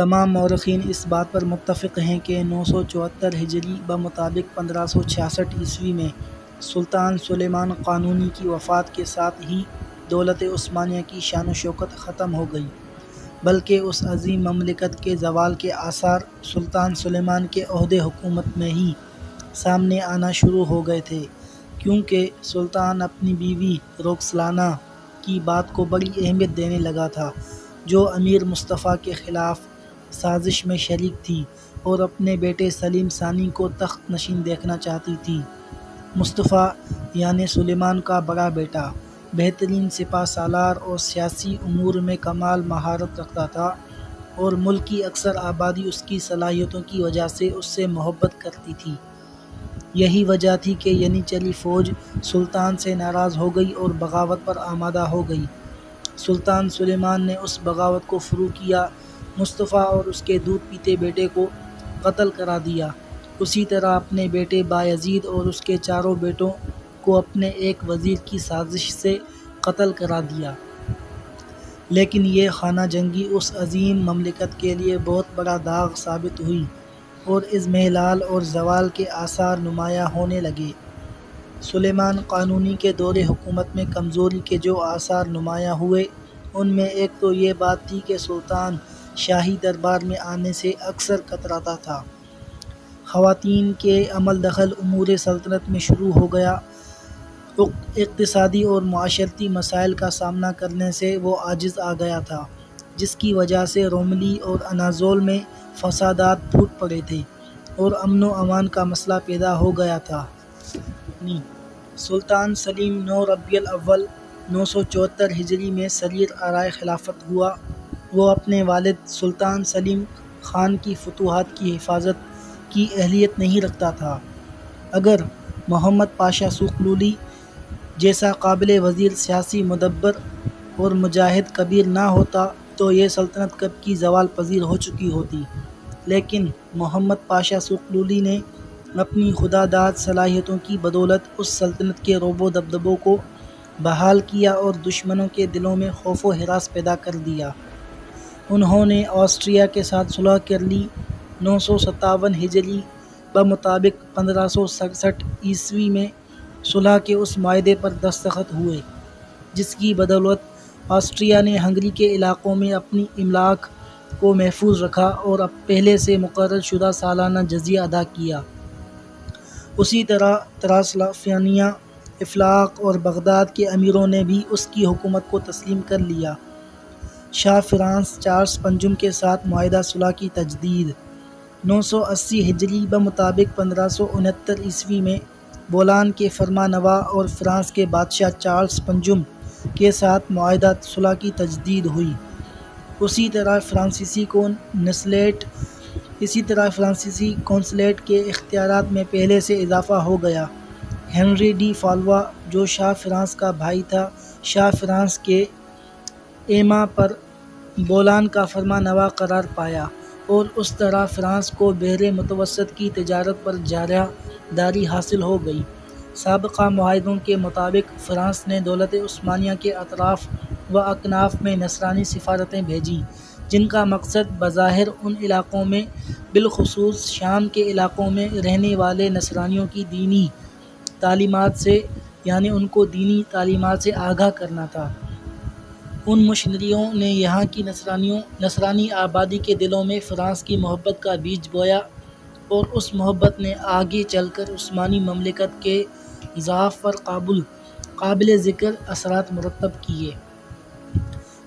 تمام مورخین اس بات پر متفق ہیں کہ 974 ہجری بمطابق 1566 میں سلطان سلیمان قانونی کی وفات کے ساتھ ہی دولت عثمانیہ کی شان و شوکت ختم ہو گئی، بلکہ اس عظیم مملکت کے زوال کے آثار سلطان سلیمان کے عہد حکومت میں ہی سامنے آنا شروع ہو گئے تھے، کیونکہ سلطان اپنی بیوی روکسلانا کی بات کو بڑی اہمیت دینے لگا تھا، جو امیر مصطفیٰ کے خلاف سازش میں شریک تھی اور اپنے بیٹے سلیم ثانی کو تخت نشین دیکھنا چاہتی تھی۔ مصطفیٰ یعنی سلیمان کا بڑا بیٹا بہترین سپہ سالار اور سیاسی امور میں کمال مہارت رکھتا تھا، اور ملک کی اکثر آبادی اس کی صلاحیتوں کی وجہ سے اس سے محبت کرتی تھی۔ یہی وجہ تھی کہ ینیچری فوج سلطان سے ناراض ہو گئی اور بغاوت پر آمادہ ہو گئی۔ سلطان سلیمان نے اس بغاوت کو فروغ کیا، مصطفیٰ اور اس کے دودھ پیتے بیٹے کو قتل کرا دیا، اسی طرح اپنے بیٹے بایزید اور اس کے چاروں بیٹوں کو اپنے ایک وزیر کی سازش سے قتل کرا دیا۔ لیکن یہ خانہ جنگی اس عظیم مملکت کے لیے بہت بڑا داغ ثابت ہوئی اور اضمحلال اور زوال کے آثار نمایاں ہونے لگے۔ سلیمان قانونی کے دور حکومت میں کمزوری کے جو آثار نمایاں ہوئے، ان میں ایک تو یہ بات تھی کہ سلطان شاہی دربار میں آنے سے اکثر کتراتا تھا، خواتین کے عمل دخل امور سلطنت میں شروع ہو گیا، اقتصادی اور معاشرتی مسائل کا سامنا کرنے سے وہ عاجز آ گیا تھا، جس کی وجہ سے روملی اور اناضول میں فسادات پھوٹ پڑے تھے اور امن و امان کا مسئلہ پیدا ہو گیا تھا۔ سلطان سلیم 9 ربیع الاول 974 ہجری میں سریر آرائے خلافت ہوا۔ وہ اپنے والد سلطان سلیم خان کی فتوحات کی حفاظت کی اہلیت نہیں رکھتا تھا۔ اگر محمد پاشا سوخلولی جیسا قابل وزیر، سیاسی مدبر اور مجاہد کبیر نہ ہوتا تو یہ سلطنت کب کی زوال پذیر ہو چکی ہوتی، لیکن محمد پاشا سوخلولی نے اپنی خداداد صلاحیتوں کی بدولت اس سلطنت کے رعب و دبدبوں کو بحال کیا اور دشمنوں کے دلوں میں خوف و ہراس پیدا کر دیا۔ انہوں نے آسٹریا کے ساتھ صلح کر لی۔ 957 ہجری بمطابق 1567 میں صلح کے اس معاہدے پر دستخط ہوئے، جس کی بدولت آسٹریا نے ہنگری کے علاقوں میں اپنی املاک کو محفوظ رکھا اور اب پہلے سے مقرر شدہ سالانہ جزیہ ادا کیا۔ اسی طرح ترانسلوفینیا، افلاق اور بغداد کے امیروں نے بھی اس کی حکومت کو تسلیم کر لیا۔ شاہ فرانس چارلس پنجم کے ساتھ معاہدہ صلح کی تجدید۔ 980 ہجری بمطابق 1569 میں بولان کے فرما نوا اور فرانس کے بادشاہ چارلس پنجم کے ساتھ معاہدہ صلح کی تجدید ہوئی۔ اسی طرح فرانسیسی قونصلیٹ کے اختیارات میں پہلے سے اضافہ ہو گیا۔ ہنری ڈی فالوا، جو شاہ فرانس کا بھائی تھا، شاہ فرانس کے ایما پر بولان کا فرما نوا قرار پایا اور اس طرح فرانس کو بحر متوسط کی تجارت پر جارحہ داری حاصل ہو گئی۔ سابقہ معاہدوں کے مطابق فرانس نے دولت عثمانیہ کے اطراف و اکناف میں نصرانی سفارتیں بھیجیں، جن کا مقصد بظاہر ان علاقوں میں، بالخصوص شام کے علاقوں میں رہنے والے نصرانیوں کی دینی تعلیمات سے، یعنی ان کو دینی تعلیمات سے آگاہ کرنا تھا۔ ان مشنریوں نے یہاں کی نصرانی آبادی کے دلوں میں فرانس کی محبت کا بیج بویا اور اس محبت نے آگے چل کر عثمانی مملکت کے ضعف پر قابل ذکر اثرات مرتب کیے۔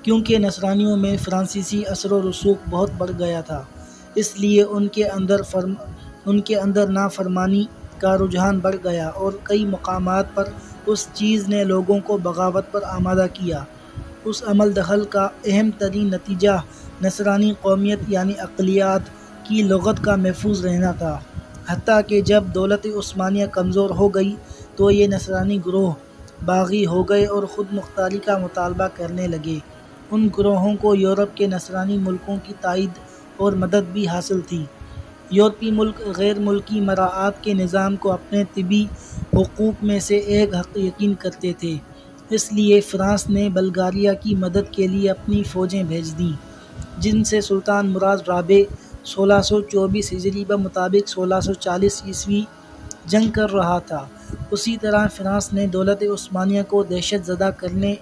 کیونکہ نصرانیوں میں فرانسیسی اثر و رسوخ بہت بڑھ گیا تھا، اس لیے ان کے اندر نافرمانی کا رجحان بڑھ گیا اور کئی مقامات پر اس چیز نے لوگوں کو بغاوت پر آمادہ کیا۔ اس عمل دخل کا اہم ترین نتیجہ نصرانی قومیت یعنی اقلیت کی لغت کا محفوظ رہنا تھا، حتیٰ کہ جب دولت عثمانیہ کمزور ہو گئی تو یہ نصرانی گروہ باغی ہو گئے اور خود مختاری کا مطالبہ کرنے لگے۔ ان گروہوں کو یورپ کے نصرانی ملکوں کی تائید اور مدد بھی حاصل تھی۔ یورپی ملک غیر ملکی مراعات کے نظام کو اپنے طبی حقوق میں سے ایک حق یقین کرتے تھے، اس لیے فرانس نے بلغاریہ کی مدد کے لیے اپنی فوجیں بھیج دیں۔ جن سے سلطان مراد رابع 1624 ہجری بمطابق 1640 عیسوی جنگ کر رہا تھا۔ اسی طرح فرانس نے دولت عثمانیہ کو دہشت زدہ کرنے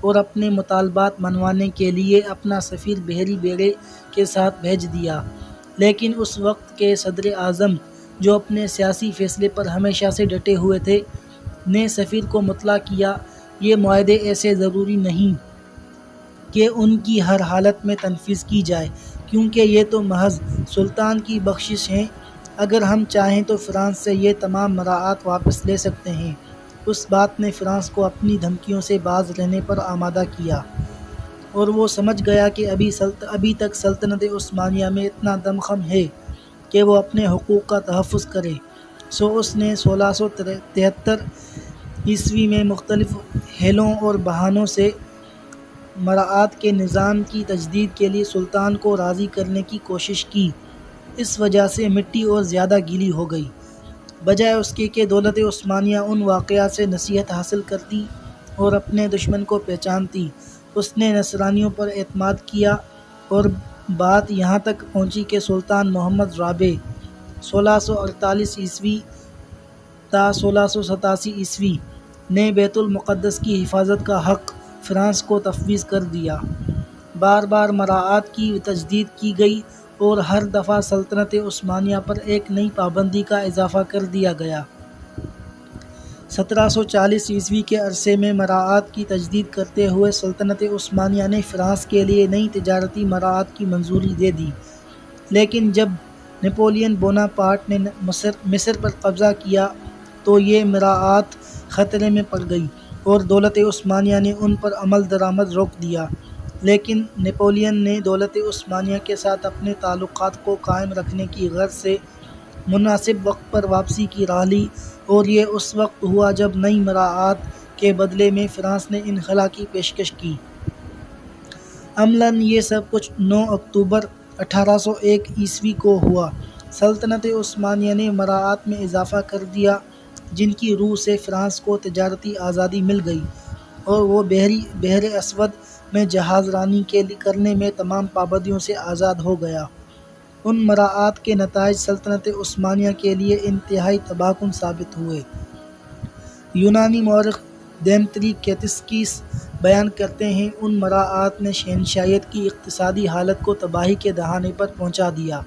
اور اپنے مطالبات منوانے کے لیے اپنا سفیر بحری بیڑے کے ساتھ بھیج دیا، لیکن اس وقت کے صدر اعظم، جو اپنے سیاسی فیصلے پر ہمیشہ سے ڈٹے ہوئے تھے، نے سفیر کو مطلع کیا، یہ معاہدے ایسے ضروری نہیں کہ ان کی ہر حالت میں تنفیذ کی جائے، کیونکہ یہ تو محض سلطان کی بخشش ہیں، اگر ہم چاہیں تو فرانس سے یہ تمام مراعات واپس لے سکتے ہیں۔ اس بات نے فرانس کو اپنی دھمکیوں سے باز رہنے پر آمادہ کیا، اور وہ سمجھ گیا کہ ابھی تک سلطنت عثمانیہ میں اتنا دمخم ہے کہ وہ اپنے حقوق کا تحفظ کرے، سو اس نے 1673 عیسوی میں مختلف حیلوں اور بہانوں سے مراعات کے نظام کی تجدید کے لیے سلطان کو راضی کرنے کی کوشش کی۔ اس وجہ سے مٹی اور زیادہ گیلی ہو گئی، بجائے اس کے کہ دولت عثمانیہ ان واقعات سے نصیحت حاصل کرتی اور اپنے دشمن کو پہچانتی۔ اس نے نصرانیوں پر اعتماد کیا، اور بات یہاں تک پہنچی کہ سلطان محمد رابع 1648 عیسوی تا 1687 عیسوی نے بیت المقدس کی حفاظت کا حق فرانس کو تفویض کر دیا۔ بار بار مراعات کی تجدید کی گئی، اور ہر دفعہ سلطنت عثمانیہ پر ایک نئی پابندی کا اضافہ کر دیا گیا۔ 1740 عیسوی کے عرصے میں مراعات کی تجدید کرتے ہوئے سلطنت عثمانیہ نے فرانس کے لیے نئی تجارتی مراعات کی منظوری دے دی، لیکن جب نپولین بوناپارٹ نے مصر پر قبضہ کیا تو یہ مراعات خطرے میں پڑ گئی، اور دولت عثمانیہ نے ان پر عمل درآمد روک دیا۔ لیکن نپولین نے دولت عثمانیہ کے ساتھ اپنے تعلقات کو قائم رکھنے کی غرض سے مناسب وقت پر واپسی کی راہ لی، اور یہ اس وقت ہوا جب نئی مراعات کے بدلے میں فرانس نے انخلا کی پیشکش کی۔ عملاً یہ سب کچھ 9 اکتوبر 1801 عیسوی کو ہوا۔ سلطنت عثمانیہ نے مراعات میں اضافہ کر دیا، جن کی روح سے فرانس کو تجارتی آزادی مل گئی، اور وہ بحر اسود میں جہاز رانی کرنے میں تمام پابندیوں سے آزاد ہو گیا۔ ان مراعات کے نتائج سلطنت عثمانیہ کے لیے انتہائی تباہ کن ثابت ہوئے۔ یونانی مورخ دیمتریکیتسکیس بیان کرتے ہیں، ان مراعات نے شہنشاہیت کی اقتصادی حالت کو تباہی کے دہانے پر پہنچا دیا۔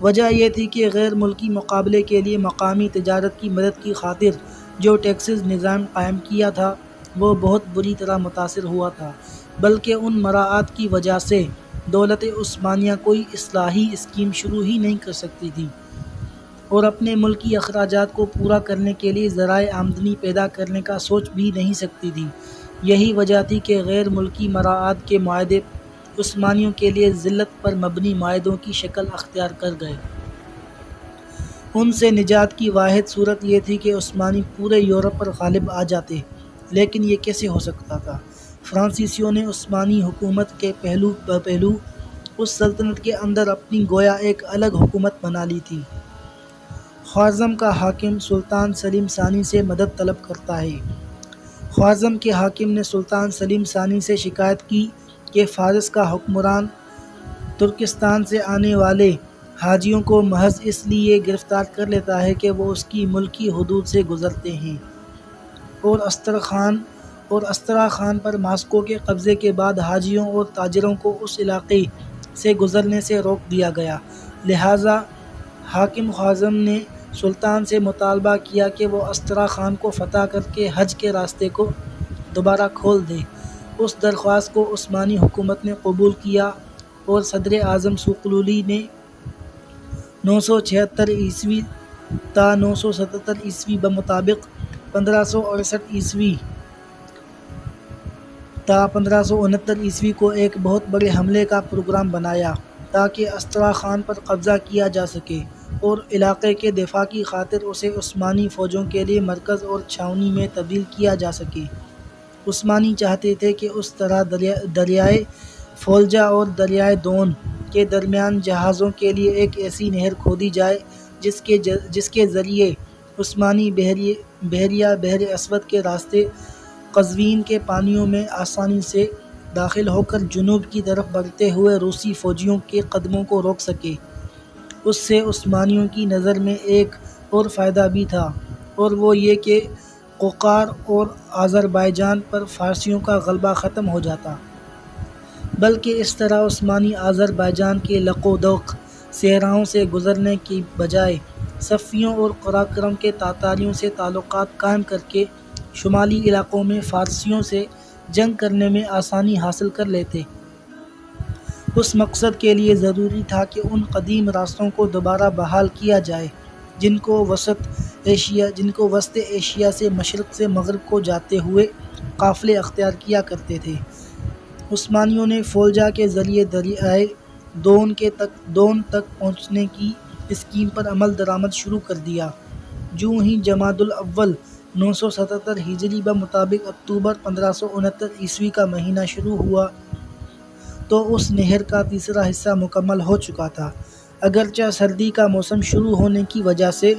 وجہ یہ تھی کہ غیر ملکی مقابلے کے لیے مقامی تجارت کی مدد کی خاطر جو ٹیکسز نظام قائم کیا تھا وہ بہت بری طرح متاثر ہوا تھا، بلکہ ان مراعات کی وجہ سے دولت عثمانیہ کوئی اصلاحی اسکیم شروع ہی نہیں کر سکتی تھی، اور اپنے ملکی اخراجات کو پورا کرنے کے لیے ذرائع آمدنی پیدا کرنے کا سوچ بھی نہیں سکتی تھی۔ یہی وجہ تھی کہ غیر ملکی مراعات کے معاہدے عثمانیوں کے لیے ذلت پر مبنی معاہدوں کی شکل اختیار کر گئے۔ ان سے نجات کی واحد صورت یہ تھی کہ عثمانی پورے یورپ پر غالب آ جاتے، لیکن یہ کیسے ہو سکتا تھا؟ فرانسیسیوں نے عثمانی حکومت کے پہلو بپہلو اس سلطنت کے اندر اپنی گویا ایک الگ حکومت بنا لی تھی۔ خوارزم کا حاکم سلطان سلیم ثانی سے مدد طلب کرتا ہے۔ خوارزم کے حاکم نے سلطان سلیم ثانی سے شکایت کی کہ فارس کا حکمران ترکستان سے آنے والے حاجیوں کو محض اس لیے گرفتار کر لیتا ہے کہ وہ اس کی ملکی حدود سے گزرتے ہیں، اور استرخان پر ماسکو کے قبضے کے بعد حاجیوں اور تاجروں کو اس علاقے سے گزرنے سے روک دیا گیا۔ لہٰذا حاکم خوارزم نے سلطان سے مطالبہ کیا کہ وہ استرخان کو فتح کر کے حج کے راستے کو دوبارہ کھول دے۔ اس درخواست کو عثمانی حکومت نے قبول کیا، اور صدر اعظم سوقلولی نے 976 عیسوی تا 977 عیسوی بمطابق 1568 عیسوی تا 1569 عیسوی کو ایک بہت بڑے حملے کا پروگرام بنایا تاکہ استرخان پر قبضہ کیا جا سکے، اور علاقے کے دفاع کی خاطر اسے عثمانی فوجوں کے لیے مرکز اور چھاؤنی میں تبدیل کیا جا سکے۔ عثمانی چاہتے تھے کہ اس طرح دریائے فولجا اور دریائے دون کے درمیان جہازوں کے لیے ایک ایسی نہر کھودی جائے جس کے ذریعے عثمانی بحر اسود کے راستے قزوین کے پانیوں میں آسانی سے داخل ہو کر جنوب کی طرف بڑھتے ہوئے روسی فوجیوں کے قدموں کو روک سکے۔ اس سے عثمانیوں کی نظر میں ایک اور فائدہ بھی تھا، اور وہ یہ کہ قوقار اور آذربائیجان پر فارسیوں کا غلبہ ختم ہو جاتا، بلکہ اس طرح عثمانی آذربائیجان کے لق و دق صحراؤں سے گزرنے کی بجائے صفویوں اور قراقرم کے تاتاریوں سے تعلقات قائم کر کے شمالی علاقوں میں فارسیوں سے جنگ کرنے میں آسانی حاصل کر لیتے۔ اس مقصد کے لیے ضروری تھا کہ ان قدیم راستوں کو دوبارہ بحال کیا جائے جن کو وسط ایشیا سے مشرق سے مغرب کو جاتے ہوئے قافلے اختیار کیا کرتے تھے۔ عثمانیوں نے فولجا کے ذریعے دریائے دون تک پہنچنے کی اسکیم پر عمل درآمد شروع کر دیا۔ جوں ہی جمادی الاول 977 ہجری بمطابق اکتوبر 1569 کا مہینہ شروع ہوا تو اس نہر کا تیسرا حصہ مکمل ہو چکا تھا۔ اگرچہ سردی کا موسم شروع ہونے کی وجہ سے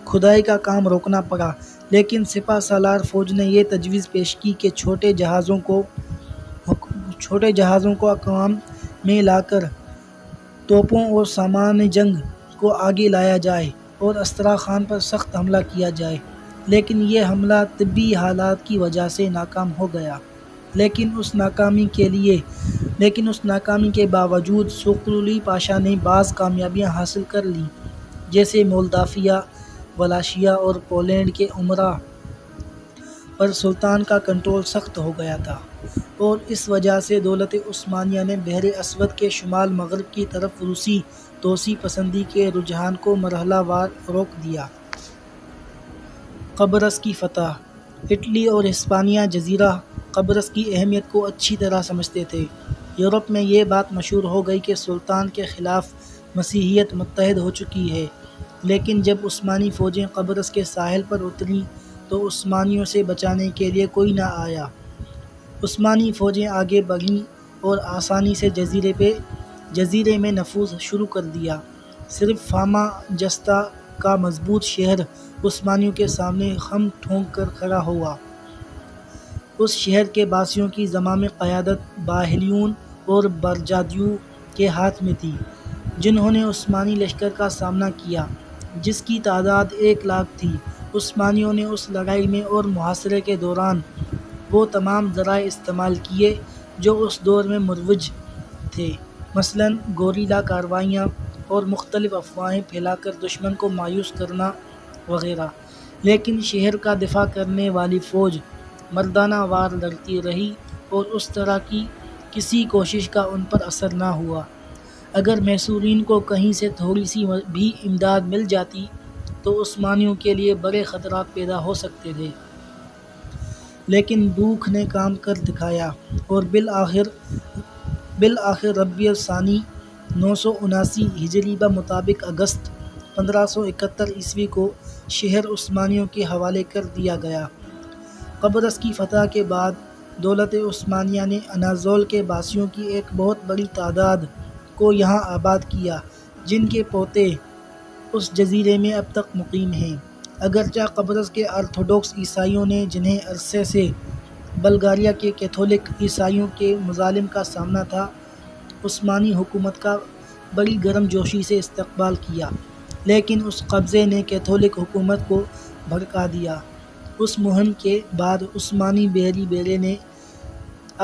کھدائی کا کام روکنا پڑا، لیکن سپہ سالار فوج نے یہ تجویز پیش کی کہ چھوٹے جہازوں کو اقوام میں لا کر توپوں اور سامان جنگ کو آگے لایا جائے اور استرخان پر سخت حملہ کیا جائے، لیکن یہ حملہ طبی حالات کی وجہ سے ناکام ہو گیا۔ لیکن اس ناکامی کے باوجود سوقلولی پاشا نے بعض کامیابیاں حاصل کر لیں، جیسے مولداویا، والاشیا اور پولینڈ کے امراء پر سلطان کا کنٹرول سخت ہو گیا تھا، اور اس وجہ سے دولت عثمانیہ نے بحر اسود کے شمال مغرب کی طرف روسی توسیع پسندی کے رجحان کو مرحلہ وار روک دیا۔ قبرص کی فتح۔ اٹلی اور ہسپانیہ جزیرہ قبرص کی اہمیت کو اچھی طرح سمجھتے تھے۔ یورپ میں یہ بات مشہور ہو گئی کہ سلطان کے خلاف مسیحیت متحد ہو چکی ہے، لیکن جب عثمانی فوجیں قبرص کے ساحل پر اتریں تو عثمانیوں سے بچانے کے لیے کوئی نہ آیا۔ عثمانی فوجیں آگے بڑھیں اور آسانی سے جزیرے میں نفوذ شروع کر دیا۔ صرف فاما جستا کا مضبوط شہر عثمانیوں کے سامنے خم ٹھونک کر کھڑا ہوا۔ اس شہر کے باسیوں کی زمام قیادت باہلیون اور برجادیو کے ہاتھ میں تھی، جنہوں نے عثمانی لشکر کا سامنا کیا جس کی تعداد 1,00,000 تھی۔ عثمانیوں نے اس لڑائی میں اور محاصرے کے دوران وہ تمام ذرائع استعمال کیے جو اس دور میں مروج تھے، مثلاً گوریلا کارروائیاں اور مختلف افواہیں پھیلا کر دشمن کو مایوس کرنا وغیرہ، لیکن شہر کا دفاع کرنے والی فوج مردانہ وار لڑتی رہی اور اس طرح کی کسی کوشش کا ان پر اثر نہ ہوا۔ اگر محصورین کو کہیں سے تھوڑی سی بھی امداد مل جاتی تو عثمانیوں کے لیے بڑے خطرات پیدا ہو سکتے تھے، لیکن بھوک نے کام کر دکھایا اور بالآخر ربیع الثانی 979 ہجری بمطابق اگست 1571 کو شہر عثمانیوں کے حوالے کر دیا گیا۔ قبرص کی فتح کے بعد دولت عثمانیہ نے اناضول کے باسیوں کی ایک بہت بڑی تعداد کو یہاں آباد کیا، جن کے پوتے اس جزیرے میں اب تک مقیم ہیں۔ اگرچہ قبرص کے آرتھوڈوکس عیسائیوں نے جنہیں عرصے سے بلغاریہ کے کیتھولک عیسائیوں کے مظالم کا سامنا تھا، عثمانی حکومت کا بڑی گرم جوشی سے استقبال کیا، لیکن اس قبضے نے کیتھولک حکومت کو بھڑکا دیا۔ اس مہم کے بعد عثمانی بحری بیڑے نے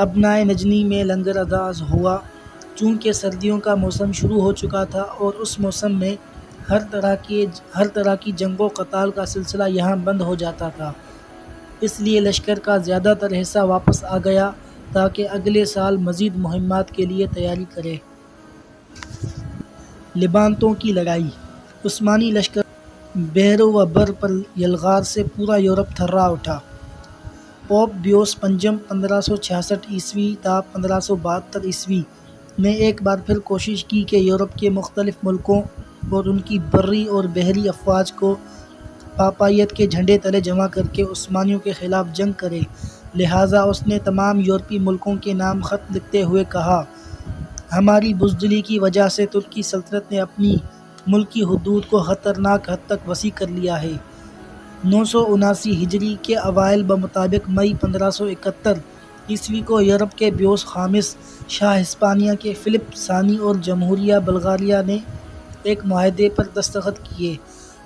ابنائے نجنی میں لنگر انداز ہوا۔ چونکہ سردیوں کا موسم شروع ہو چکا تھا اور اس موسم میں ہر طرح کی جنگ و قتال کا سلسلہ یہاں بند ہو جاتا تھا، اس لیے لشکر کا زیادہ تر حصہ واپس آ گیا تاکہ اگلے سال مزید مہمات کے لیے تیاری کرے۔ لبانتوں کی لڑائی۔ عثمانی لشکر بحر و بر پر یلغار سے پورا یورپ تھرا اٹھا۔ پوپ پیوس پنجم 1566 تا 1572 نے ایک بار پھر کوشش کی کہ یورپ کے مختلف ملکوں اور ان کی بری اور بحری افواج کو پاپائیت کے جھنڈے تلے جمع کر کے عثمانیوں کے خلاف جنگ کرے۔ لہٰذا اس نے تمام یورپی ملکوں کے نام خط لکھتے ہوئے کہا: ہماری بزدلی کی وجہ سے ترکی سلطنت نے اپنی ملکی حدود کو خطرناک حد تک وسیع کر لیا ہے۔ 979 ہجری کے اوائل بمطابق مئی 1571 ء کو یورپ کے بیوس خامس شاہ ہسپانیہ کے فلپ ثانی اور جمہوریہ بلغاریہ نے ایک معاہدے پر دستخط کیے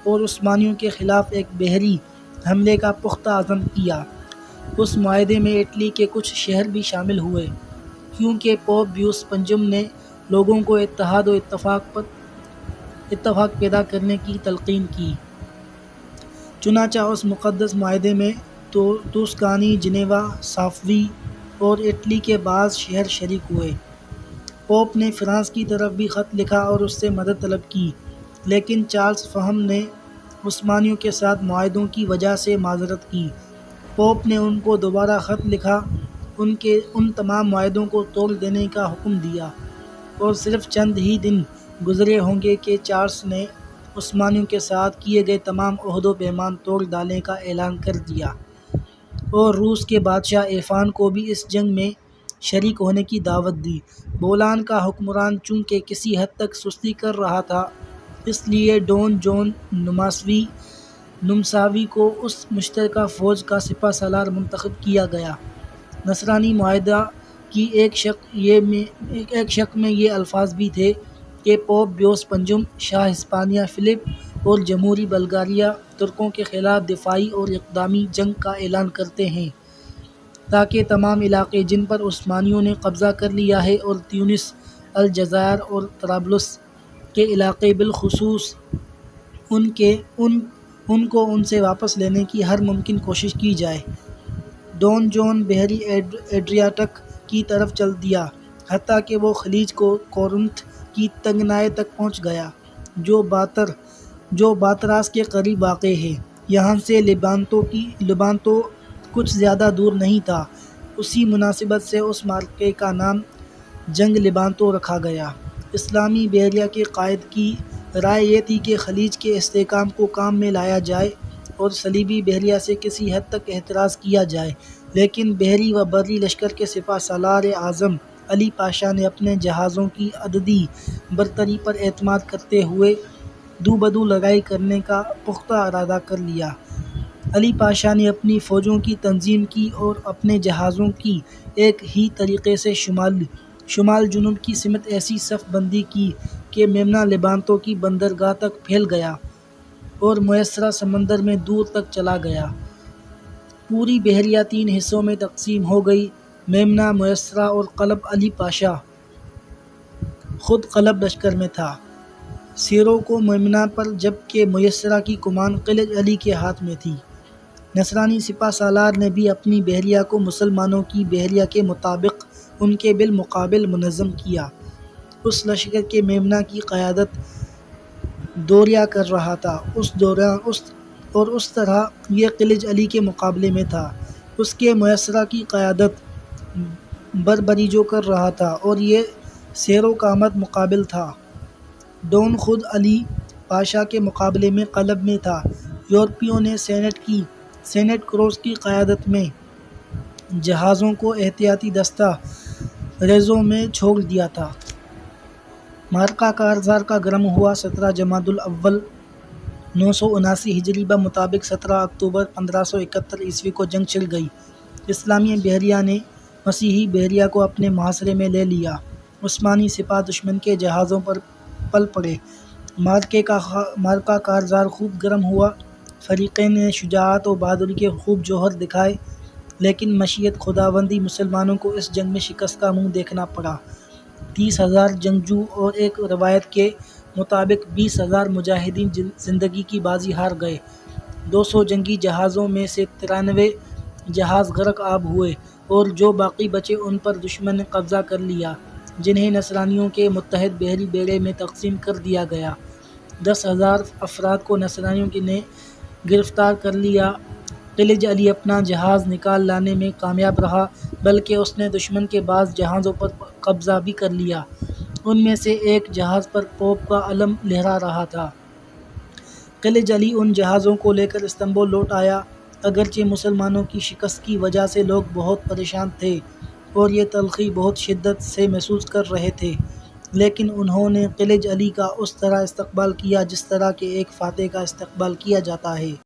اور عثمانیوں کے خلاف ایک بحری حملے کا پختہ عزم کیا۔ اس معاہدے میں اٹلی کے کچھ شہر بھی شامل ہوئے کیونکہ پوپ پیوس پنجم نے لوگوں کو اتحاد و اتفاق پیدا کرنے کی تلقین کی۔ چنانچہ اس مقدس معاہدے میں توسکانی، جنیوا، سافوی اور اٹلی کے بعض شہر شریک ہوئے۔ پوپ نے فرانس کی طرف بھی خط لکھا اور اس سے مدد طلب کی، لیکن چارلس فہم نے عثمانیوں کے ساتھ معاہدوں کی وجہ سے معذرت کی۔ پوپ نے ان کو دوبارہ خط لکھا، ان تمام معاہدوں کو توڑ دینے کا حکم دیا، اور صرف چند ہی دن گزرے ہوں گے کہ چارلس نے عثمانیوں کے ساتھ کیے گئے تمام عہد و پیمان توڑ ڈالنے کا اعلان کر دیا اور روس کے بادشاہ ایفان کو بھی اس جنگ میں شریک ہونے کی دعوت دی۔ بولان کا حکمران چونکہ کسی حد تک سستی کر رہا تھا، اس لیے ڈون جون نمساوی کو اس مشترکہ فوج کا سپہ سالار منتخب کیا گیا۔ نصرانی معاہدہ کی ایک شق میں یہ الفاظ بھی تھے کہ پوپ پیوس پنجم، شاہ ہسپانیہ فلپ اور جمہوری بلغاریہ ترکوں کے خلاف دفاعی اور اقدامی جنگ کا اعلان کرتے ہیں، تاکہ تمام علاقے جن پر عثمانیوں نے قبضہ کر لیا ہے اور تیونس، الجزائر اور طرابلس کے علاقے بالخصوص ان کو ان سے واپس لینے کی ہر ممکن کوشش کی جائے۔ ڈون جون بحری ایڈریاٹک کی طرف چل دیا، حتیٰ کہ وہ خلیج کورنتھ کی تنگنائی تک پہنچ گیا، جو باتراس کے قریب واقع ہے۔ یہاں سے لبانتو کچھ زیادہ دور نہیں تھا۔ اسی مناسبت سے اس معرکے کا نام جنگ لبانتو رکھا گیا۔ اسلامی بحریہ کے قائد کی رائے یہ تھی کہ خلیج کے استحکام کو کام میں لایا جائے اور صلیبی بحریہ سے کسی حد تک احتراز کیا جائے، لیکن بحری و بری لشکر کے سپہ سالار اعظم علی پاشا نے اپنے جہازوں کی عددی برتری پر اعتماد کرتے ہوئے دو بدو لڑائی کرنے کا پختہ ارادہ کر لیا۔ علی پاشا نے اپنی فوجوں کی تنظیم کی اور اپنے جہازوں کی ایک ہی طریقے سے شمال جنوب کی سمت ایسی صف بندی کی کہ میمنہ لبانتو کی بندرگاہ تک پھیل گیا اور میسرہ سمندر میں دور تک چلا گیا۔ پوری بحریہ 3 حصوں میں تقسیم ہو گئی، میمنہ، میسرہ اور قلب۔ علی پاشا خود قلب لشکر میں تھا، سیرو کو میمنہ پر، جبکہ میسرہ کی کمان قلج علی کے ہاتھ میں تھی۔ نصرانی سپہ سالار نے بھی اپنی بحریہ کو مسلمانوں کی بحریہ کے مطابق ان کے بالمقابل منظم کیا۔ اس لشکر کے میمنہ کی قیادت دوریا کر رہا تھا، اور اس طرح یہ قلج علی کے مقابلے میں تھا۔ اس کے میسرہ کی قیادت بربریجو کر رہا تھا، اور یہ سیرو کا مد مقابل تھا۔ ڈون خود علی پاشا کے مقابلے میں قلب میں تھا۔ یورپیوں نے سینٹ کروز کی قیادت میں جہازوں کو احتیاطی دستہ ریزوں میں چھوڑ دیا تھا۔ معرکہ کارزار کا گرم ہوا 17 جمادی الاول 979 ہجری بمطابق 17 اکتوبر 1571 عیسوی کو جنگ چھڑ گئی۔ اسلامی بحریہ نے مسیحی بحریہ کو اپنے محاصرے میں لے لیا۔ عثمانی سپاہ دشمن کے جہازوں پر پل پڑے۔ معرکہ کارزار خوب گرم ہوا۔ فریقین نے شجاعت و بہادری کے خوب جوہر دکھائے، لیکن مشیت خداوندی مسلمانوں کو اس جنگ میں شکست کا منہ دیکھنا پڑا۔ 30,000 جنگجو اور ایک روایت کے مطابق 20,000 مجاہدین زندگی کی بازی ہار گئے۔ 200 جنگی جہازوں میں سے 93 جہاز غرق آب ہوئے، اور جو باقی بچے ان پر دشمن نے قبضہ کر لیا، جنہیں نصرانیوں کے متحد بحری بیڑے میں تقسیم کر دیا گیا۔ 10,000 افراد کو نصرانیوں نے گرفتار کر لیا۔ قلج علی اپنا جہاز نکال لانے میں کامیاب رہا، بلکہ اس نے دشمن کے بعض جہازوں پر قبضہ بھی کر لیا۔ ان میں سے ایک جہاز پر پوپ کا علم لہرا رہا تھا۔ قلج علی ان جہازوں کو لے کر استنبول لوٹ آیا۔ اگرچہ مسلمانوں کی شکست کی وجہ سے لوگ بہت پریشان تھے اور یہ تلخی بہت شدت سے محسوس کر رہے تھے، لیکن انہوں نے قلج علی کا اس طرح استقبال کیا جس طرح کہ ایک فاتح کا استقبال کیا جاتا ہے۔